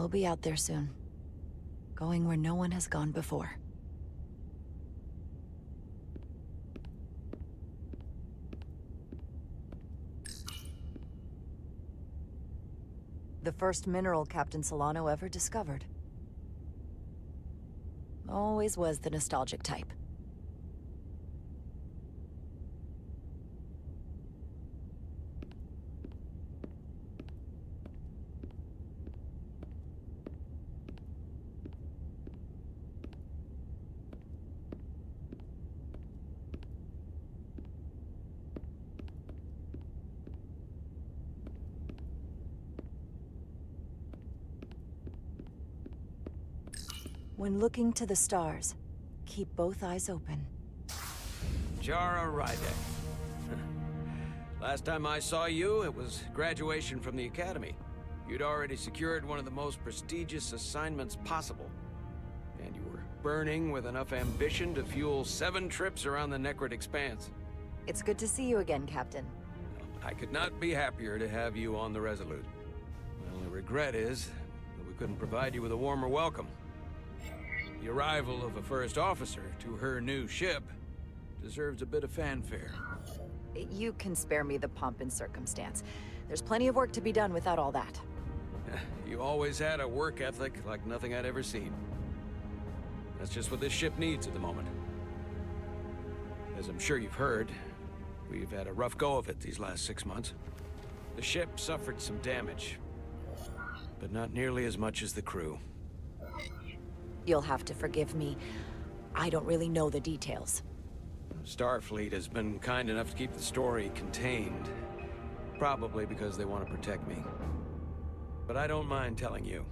We'll be out there soon. Going where no one has gone before. The first mineral Captain Solano ever discovered. Always was the nostalgic type. When looking to the stars, keep both eyes open. Jara Rydek. Last time I saw you, it was graduation from the Academy. You'd already secured one of the most prestigious assignments possible. And you were burning with enough ambition to fuel 7 trips around the Necrid Expanse. It's good to see you again, Captain. I could not be happier to have you on the Resolute. My only regret is that we couldn't provide you with a warmer welcome. The arrival of a first officer to her new ship deserves a bit of fanfare. You can spare me the pomp and circumstance. There's plenty of work to be done without all that. You always had a work ethic like nothing I'd ever seen. That's just what this ship needs at the moment. As I'm sure you've heard, we've had a rough go of it these last 6 months. The ship suffered some damage, but not nearly as much as the crew. You'll have to forgive me. I don't really know the details. Starfleet has been kind enough to keep the story contained. Probably because they want to protect me. But I don't mind telling you.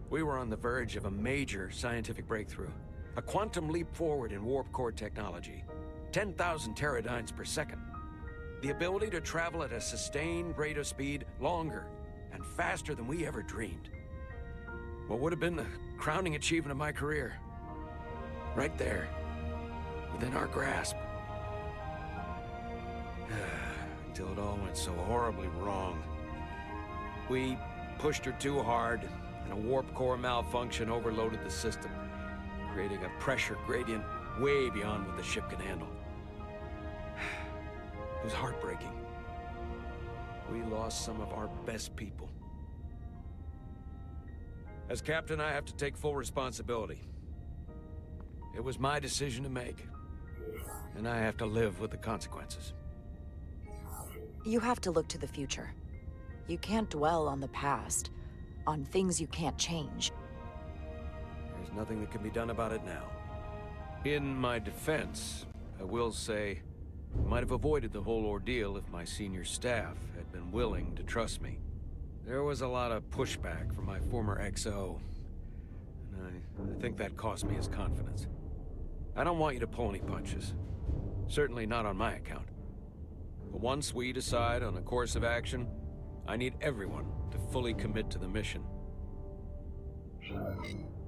We were on the verge of a major scientific breakthrough. A quantum leap forward in warp core technology. 10,000 teradynes per second. The ability to travel at a sustained rate of speed longer and faster than we ever dreamed. What would have been the crowning achievement of my career. Right there. Within our grasp. Until it all went so horribly wrong. We pushed her too hard, and a warp core malfunction overloaded the system, creating a pressure gradient way beyond what the ship can handle. It was heartbreaking. We lost some of our best people. As captain, I have to take full responsibility. It was my decision to make, and I have to live with the consequences. You have to look to the future. You can't dwell on the past, on things you can't change. There's nothing that can be done about it now. In my defense, I will say, I might have avoided the whole ordeal if my senior staff had been willing to trust me. There was a lot of pushback from my former XO, and I think that cost me his confidence. I don't want you to pull any punches. Certainly not on my account. But once we decide on a course of action, I need everyone to fully commit to the mission.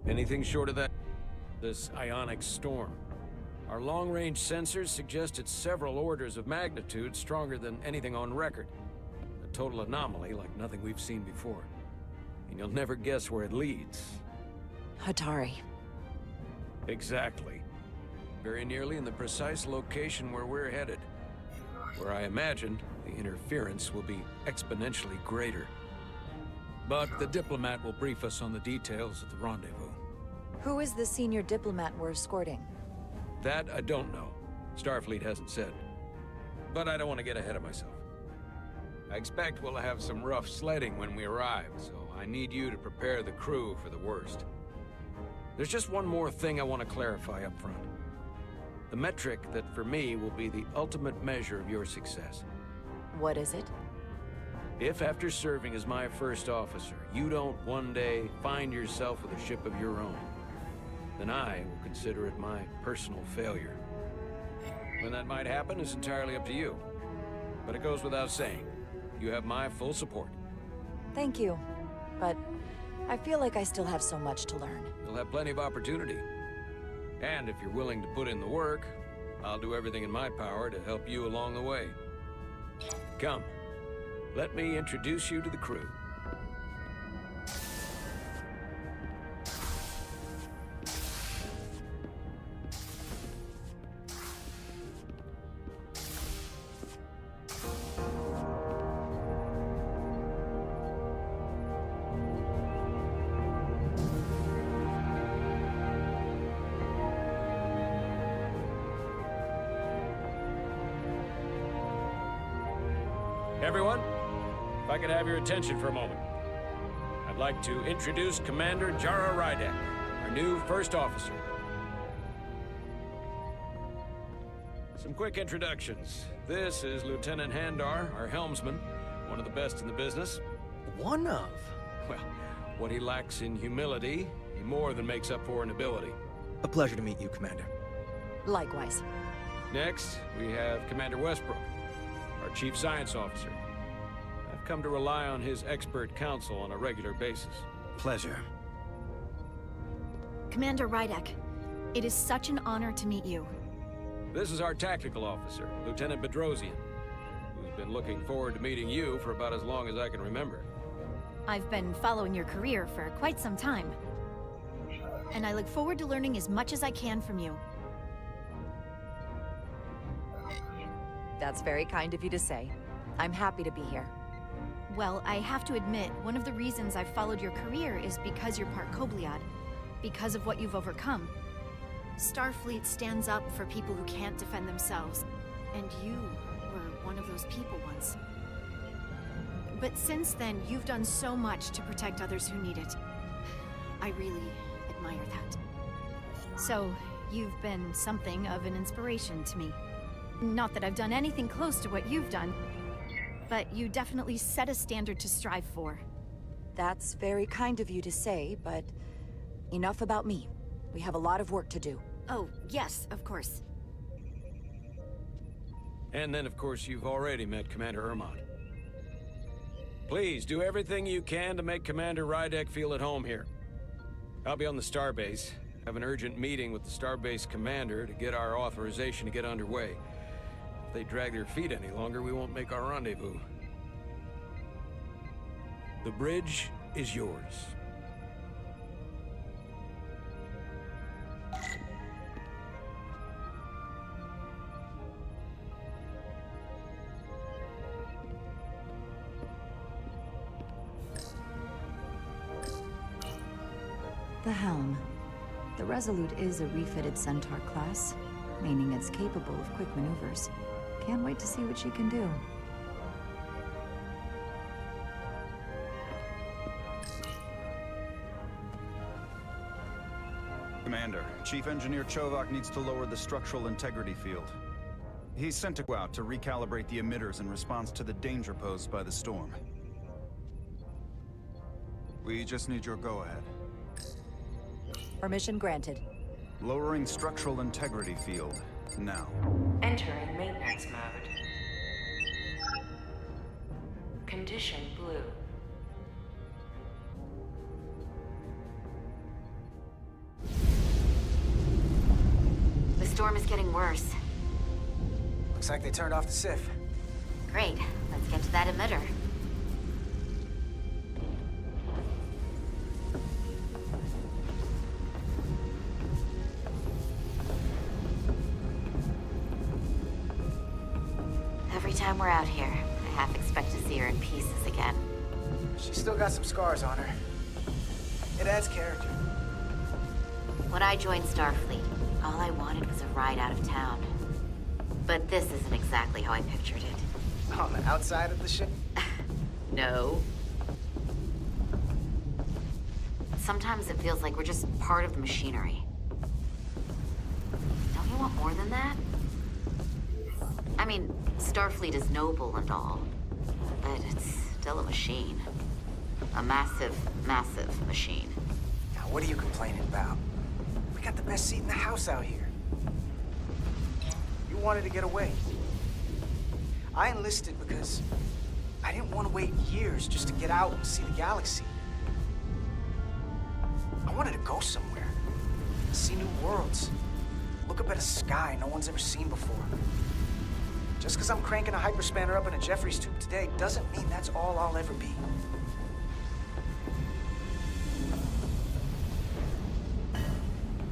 Anything short of that, this ionic storm. Our long-range sensors suggest it's several orders of magnitude stronger than anything on record. A total anomaly like nothing we've seen before. And you'll never guess where it leads. Hatari. Exactly. Very nearly in the precise location where we're headed. Where I imagine the interference will be exponentially greater. But the diplomat will brief us on the details at the rendezvous. Who is the senior diplomat we're escorting? That I don't know. Starfleet hasn't said. But I don't want to get ahead of myself. I expect we'll have some rough sledding when we arrive, so I need you to prepare the crew for the worst. There's just one more thing I want to clarify up front. The metric that for me will be the ultimate measure of your success. What is it? If after serving as my first officer, you don't one day find yourself with a ship of your own, then I will consider it my personal failure. When that might happen is entirely up to you. But it goes without saying, you have my full support. Thank you. But I feel like I still have so much to learn. You'll have plenty of opportunity. And if you're willing to put in the work, I'll do everything in my power to help you along the way. Come, let me introduce you to the crew. Everyone, if I could have your attention for a moment. I'd like to introduce Commander Jara Rydek, our new first officer. Some quick introductions. This is Lieutenant Handar, our helmsman, one of the best in the business. One of? Well, what he lacks in humility, he more than makes up for in ability. A pleasure to meet you, Commander. Likewise. Next, we have Commander Westbrook, our Chief Science Officer. I've come to rely on his expert counsel on a regular basis. Pleasure. Commander Rydek, it is such an honor to meet you. This is our Tactical Officer, Lieutenant Bedrosian, who's been looking forward to meeting you for about as long as I can remember. I've been following your career for quite some time, and I look forward to learning as much as I can from you. That's very kind of you to say. I'm happy to be here. Well, I have to admit, one of the reasons I've followed your career is because you're part Kobliad, because of what you've overcome. Starfleet stands up for people who can't defend themselves, and you were one of those people once. But since then, you've done so much to protect others who need it. I really admire that. So, you've been something of an inspiration to me. Not that I've done anything close to what you've done, but you definitely set a standard to strive for. That's very kind of you to say, but enough about me. We have a lot of work to do. Oh, yes, of course. And then, of course, you've already met Commander Ermont. Please, do everything you can to make Commander Rydek feel at home here. I'll be on the starbase. Have an urgent meeting with the starbase commander to get our authorization to get underway. If they drag their feet any longer, we won't make our rendezvous. The bridge is yours. The helm. The Resolute is a refitted Centaur class, meaning it's capable of quick maneuvers. Can't wait to see what she can do. Commander, Chief Engineer Chovak needs to lower the structural integrity field. He's sent to go out to recalibrate the emitters in response to the danger posed by the storm. We just need your go-ahead. Permission granted. Lowering structural integrity field, now. Entering maintenance mode. Condition blue. The storm is getting worse. Looks like they turned off the SIF. Great. Let's get to that emitter. Every time we're out here, I half expect to see her in pieces again. She's still got some scars on her. It adds character. When I joined Starfleet, all I wanted was a ride out of town. But this isn't exactly how I pictured it. On the outside of the ship? No. Sometimes it feels like we're just part of the machinery. Don't you want more than that? I mean, Starfleet is noble and all, but it's still a machine. A massive, massive machine. Now, what are you complaining about? We got the best seat in the house out here. You wanted to get away. I enlisted because I didn't want to wait years just to get out and see the galaxy. I wanted to go somewhere, see new worlds, look up at a sky no one's ever seen before. Just because I'm cranking a hyperspanner up in a Jeffries tube today doesn't mean that's all I'll ever be.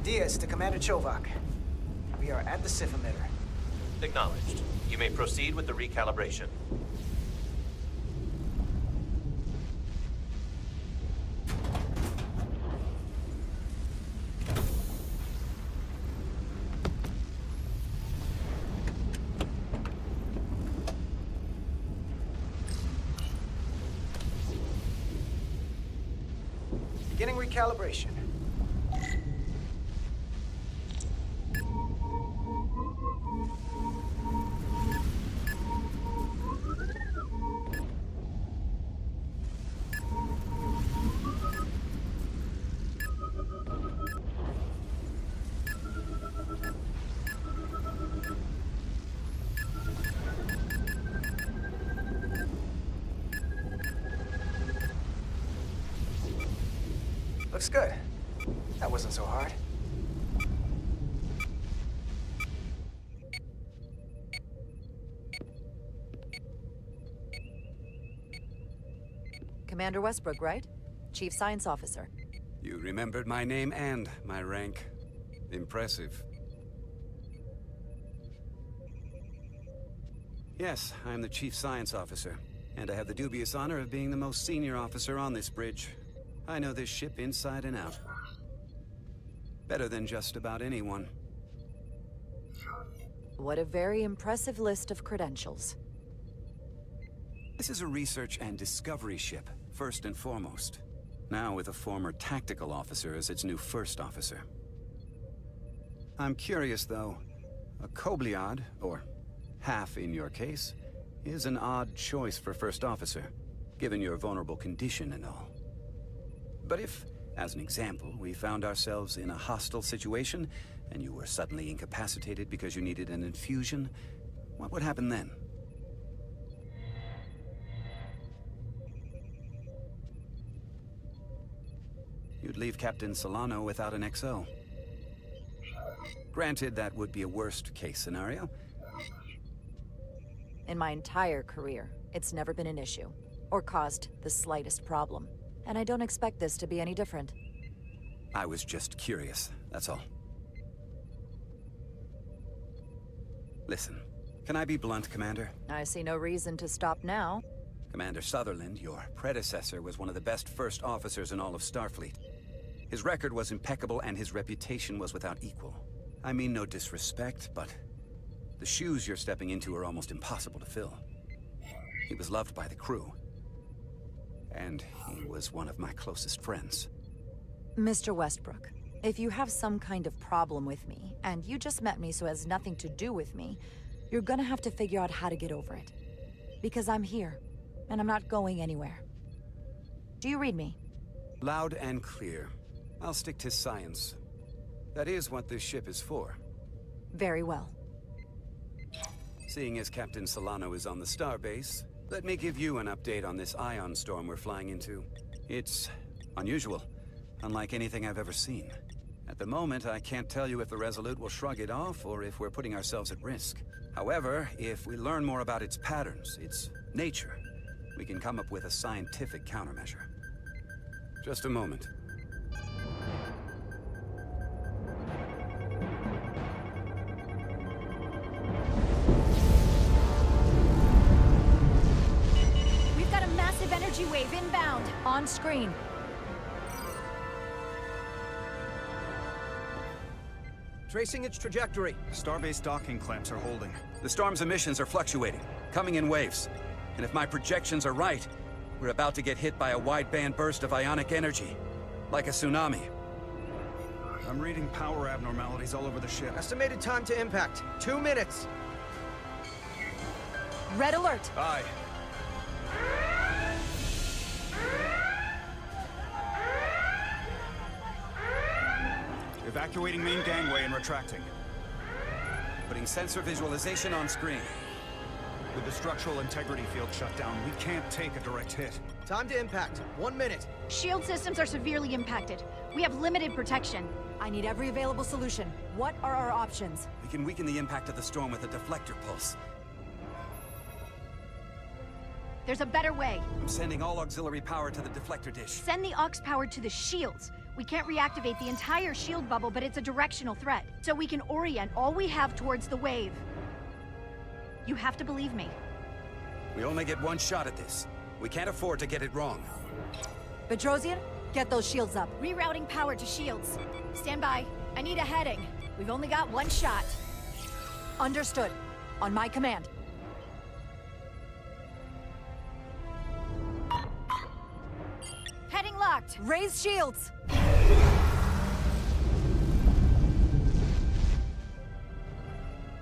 Diaz to Commander Chovak. We are at the SIF emitter. Acknowledged. You may proceed with the recalibration. Beginning recalibration. Looks good. That wasn't so hard. Commander Westbrook, right? Chief Science Officer. You remembered my name and my rank. Impressive. Yes, I'm the Chief Science Officer, and I have the dubious honor of being the most senior officer on this bridge. I know this ship inside and out. Better than just about anyone. What a very impressive list of credentials. This is a research and discovery ship, first and foremost. Now with a former tactical officer as its new first officer. I'm curious, though. A Kobliad, or half in your case, is an odd choice for first officer, given your vulnerable condition and all. But if, as an example, we found ourselves in a hostile situation, and you were suddenly incapacitated because you needed an infusion, what would happen then? You'd leave Captain Solano without an XO. Granted, that would be a worst-case scenario. In my entire career, it's never been an issue, or caused the slightest problem. And I don't expect this to be any different. I was just curious, that's all. Listen, can I be blunt, Commander? I see no reason to stop now. Commander Sutherland, your predecessor, was one of the best first officers in all of Starfleet. His record was impeccable and his reputation was without equal. I mean no disrespect, but the shoes you're stepping into are almost impossible to fill. He was loved by the crew. And he was one of my closest friends. Mr. Westbrook, if you have some kind of problem with me, and you just met me so it has nothing to do with me, you're gonna have to figure out how to get over it. Because I'm here, and I'm not going anywhere. Do you read me? Loud and clear. I'll stick to science. That is what this ship is for. Very well. Seeing as Captain Solano is on the starbase, let me give you an update on this ion storm we're flying into. It's unusual, unlike anything I've ever seen. At the moment, I can't tell you if the Resolute will shrug it off or if we're putting ourselves at risk. However, if we learn more about its patterns, its nature, we can come up with a scientific countermeasure. Just a moment. We've got a massive energy wave inbound. On screen. Tracing its trajectory. Starbase docking clamps are holding. The storm's emissions are fluctuating, coming in waves. And if my projections are right, we're about to get hit by a wide-band burst of ionic energy. Like a tsunami. I'm reading power abnormalities all over the ship. Estimated time to impact, 2 minutes. Red alert! Aye. Evacuating main gangway and retracting. Putting sensor visualization on screen. With the structural integrity field shut down, we can't take a direct hit. Time to impact, 1 minute. Shield systems are severely impacted. We have limited protection. I need every available solution. What are our options? We can weaken the impact of the storm with a deflector pulse. There's a better way. I'm sending all auxiliary power to the deflector dish. Send the aux power to the shields. We can't reactivate the entire shield bubble, but it's a directional threat. So we can orient all we have towards the wave. You have to believe me. We only get one shot at this. We can't afford to get it wrong. Bedrosian, get those shields up. Rerouting power to shields. Stand by. I need a heading. We've only got one shot. Understood. On my command. Heading locked. impact. Raise shields!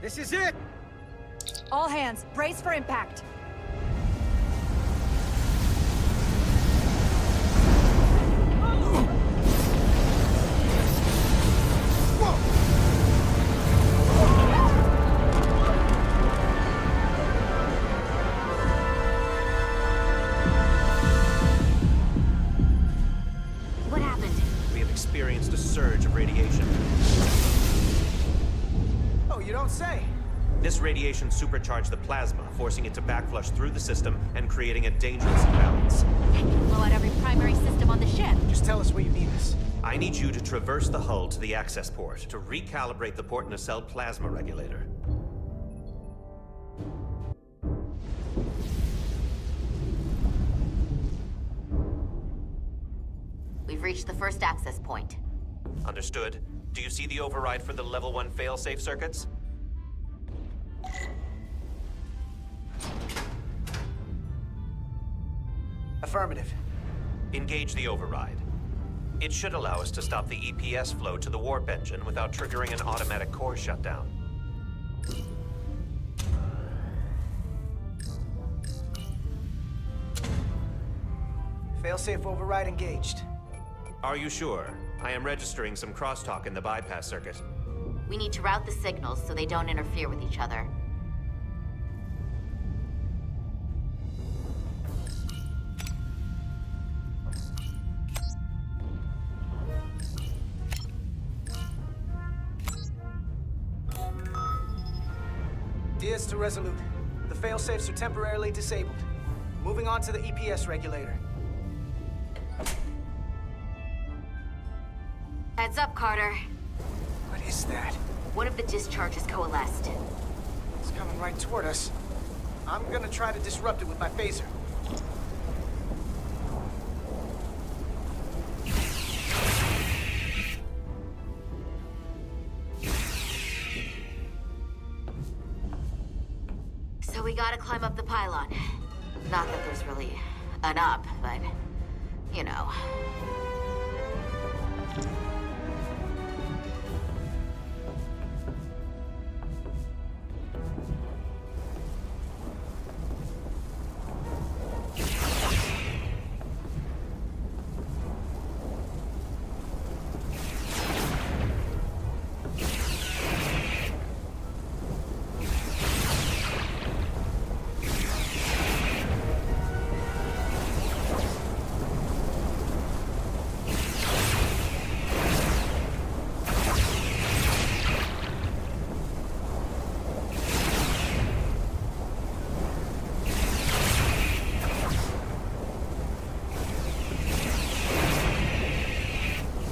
This is it! All hands, brace for impact. What happened? We have experienced a surge of radiation. Oh, you don't say. This radiation supercharged the plasma, forcing it to backflush through the system and creating a dangerous imbalance. That can blow out every primary system on the ship. Just tell us where you need us. I need you to traverse the hull to the access port to recalibrate the port nacelle plasma regulator. We've reached the first access point. Understood. Do you see the override for the level 1 failsafe circuits? Affirmative. Engage the override. It should allow us to stop the EPS flow to the warp engine without triggering an automatic core shutdown. Failsafe override engaged. Are you sure? I am registering some crosstalk in the bypass circuit. We need to route the signals so they don't interfere with each other. Diaz to Resolute. The failsafes are temporarily disabled. Moving on to the EPS regulator. Heads up, Carter. What is that? One of the discharges coalesced. It's coming right toward us. I'm gonna try to disrupt it with my phaser. So we gotta climb up the pylon. Not that there's really an up, but, you know.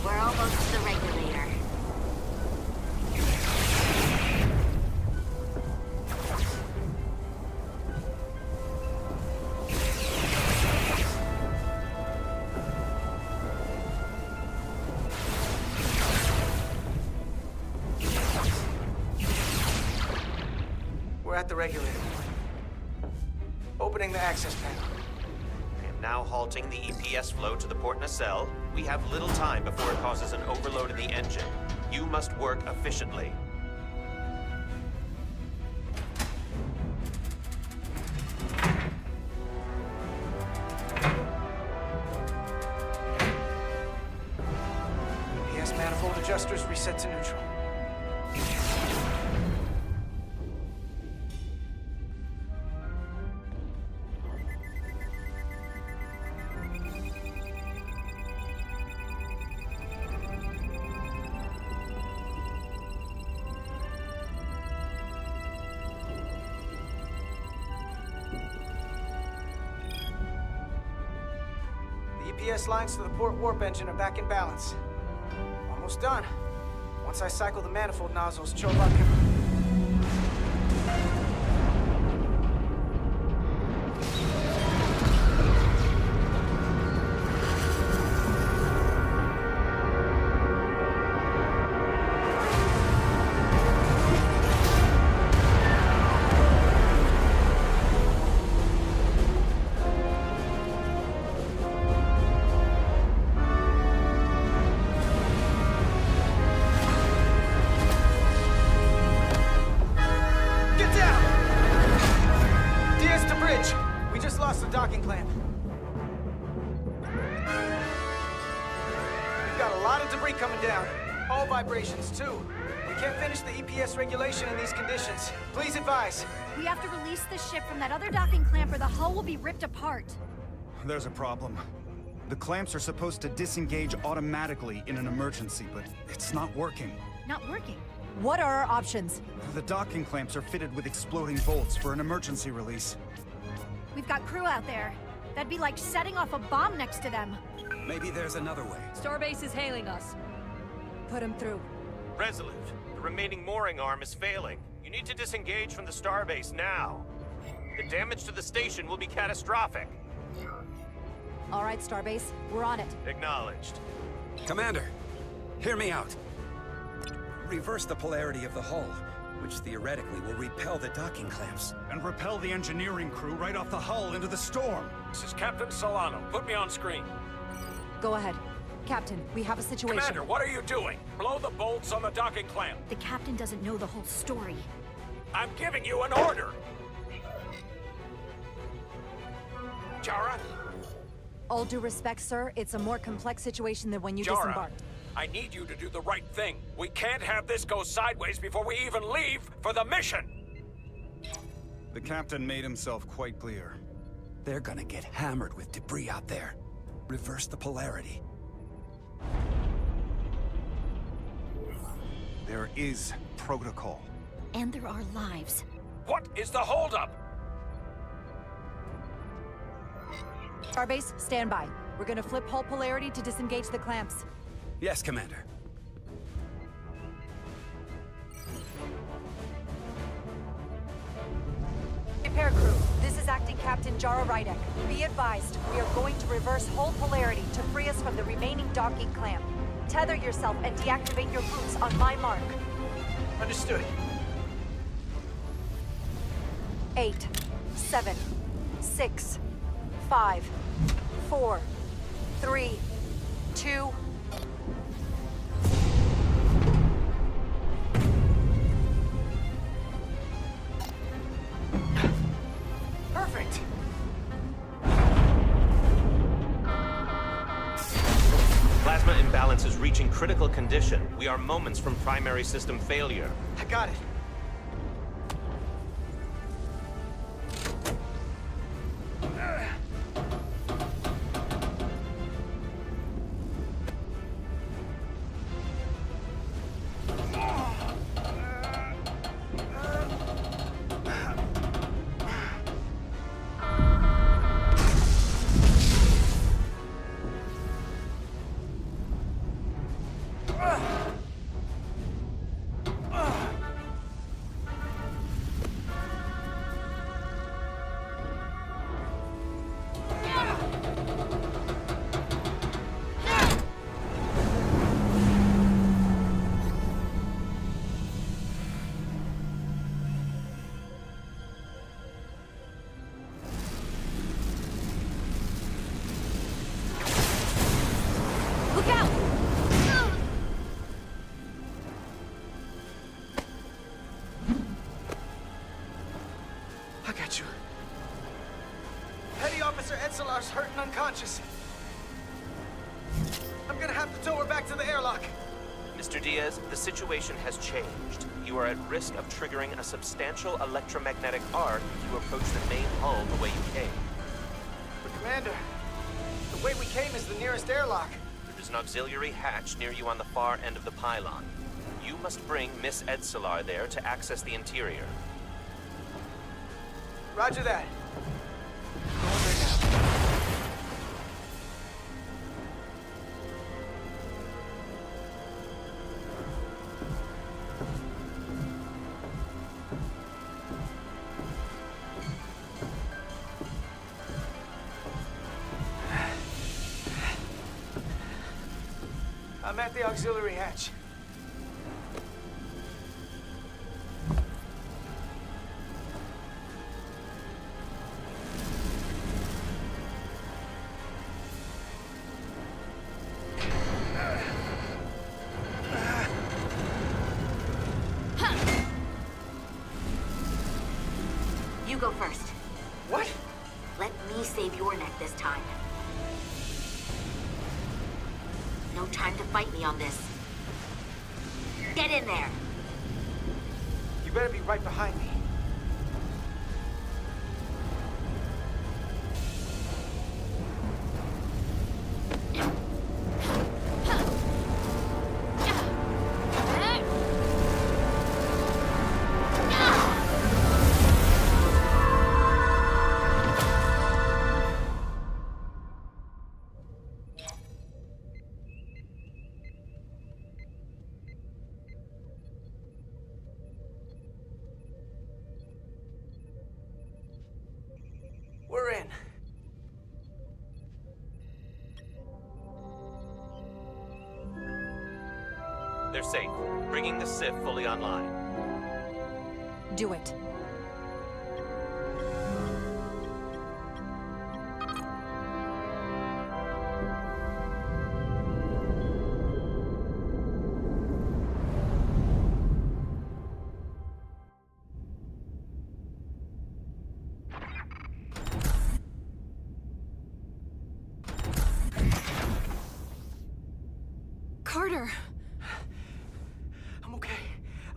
We're almost to the regulator. We're at the regulator. Opening the access panel. I am now halting the EPS flow to the port nacelle. We have little time before it causes an overload in the engine. You must work efficiently. EPS manifold adjusters reset to neutral. The EPS lines to the port warp engine are back in balance. Almost done. Once I cycle the manifold nozzles, Chovak can... clamp. We've got a lot of debris coming down. All vibrations, too. We can't finish the EPS regulation in these conditions. Please advise. We have to release the ship from that other docking clamp or the hull will be ripped apart. There's a problem. The clamps are supposed to disengage automatically in an emergency, but it's not working. Not working. What are our options? The docking clamps are fitted with exploding bolts for an emergency release. We've got crew out there. That'd be like setting off a bomb next to them. Maybe there's another way. Starbase is hailing us. Put him through. Resolute, the remaining mooring arm is failing. You need to disengage from the starbase now. The damage to the station will be catastrophic. All right, Starbase, we're on it. Acknowledged. Commander, hear me out. Reverse the polarity of the hull, which theoretically will repel the docking clamps. And repel the engineering crew right off the hull into the storm. This is Captain Solano. Put me on screen. Go ahead. Captain, we have a situation. Commander, what are you doing? Blow the bolts on the docking clamp. The captain doesn't know the whole story. I'm giving you an order. Jara? All due respect, sir, it's a more complex situation than when you Jara, disembarked. I need you to do the right thing. We can't have this go sideways before we even leave for the mission. The captain made himself quite clear. They're gonna get hammered with debris out there. Reverse the polarity. There is protocol. And there are lives. What is the holdup? Starbase, stand by. We're gonna flip hull polarity to disengage the clamps. Yes, Commander. Repair crew, this is Acting Captain Jara Rydek. Be advised, we are going to reverse hull polarity to free us from the remaining docking clamp. Tether yourself and deactivate your boots on my mark. Understood. 8, 7, 6, 5, 4, 3, 2... Perfect. Plasma imbalance is reaching critical condition. We are moments from primary system failure. I got it. Look out! I got you. Petty Officer Edselar's hurt and unconscious. I'm gonna have to tow her back to the airlock. Mr. Diaz, the situation has changed. You are at risk of triggering a substantial electromagnetic arc if you approach the main hull the way you came. But Commander, the way we came is the nearest airlock. There is an auxiliary hatch near you on the far end of the pylon. You must bring Miss Edselar there to access the interior. Roger that. Going right now. I'm at the auxiliary hatch. You go first. What? Let me save your neck this time. No time to fight me on this. Get in there! You better be right behind me. We're in. They're safe. Bringing the SIF fully online. Do it. Carter! I'm okay.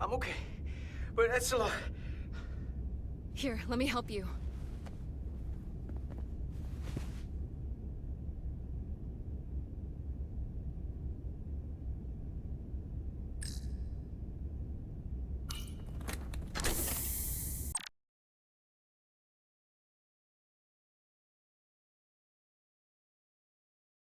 I'm okay. But that's a lot. Here, let me help you.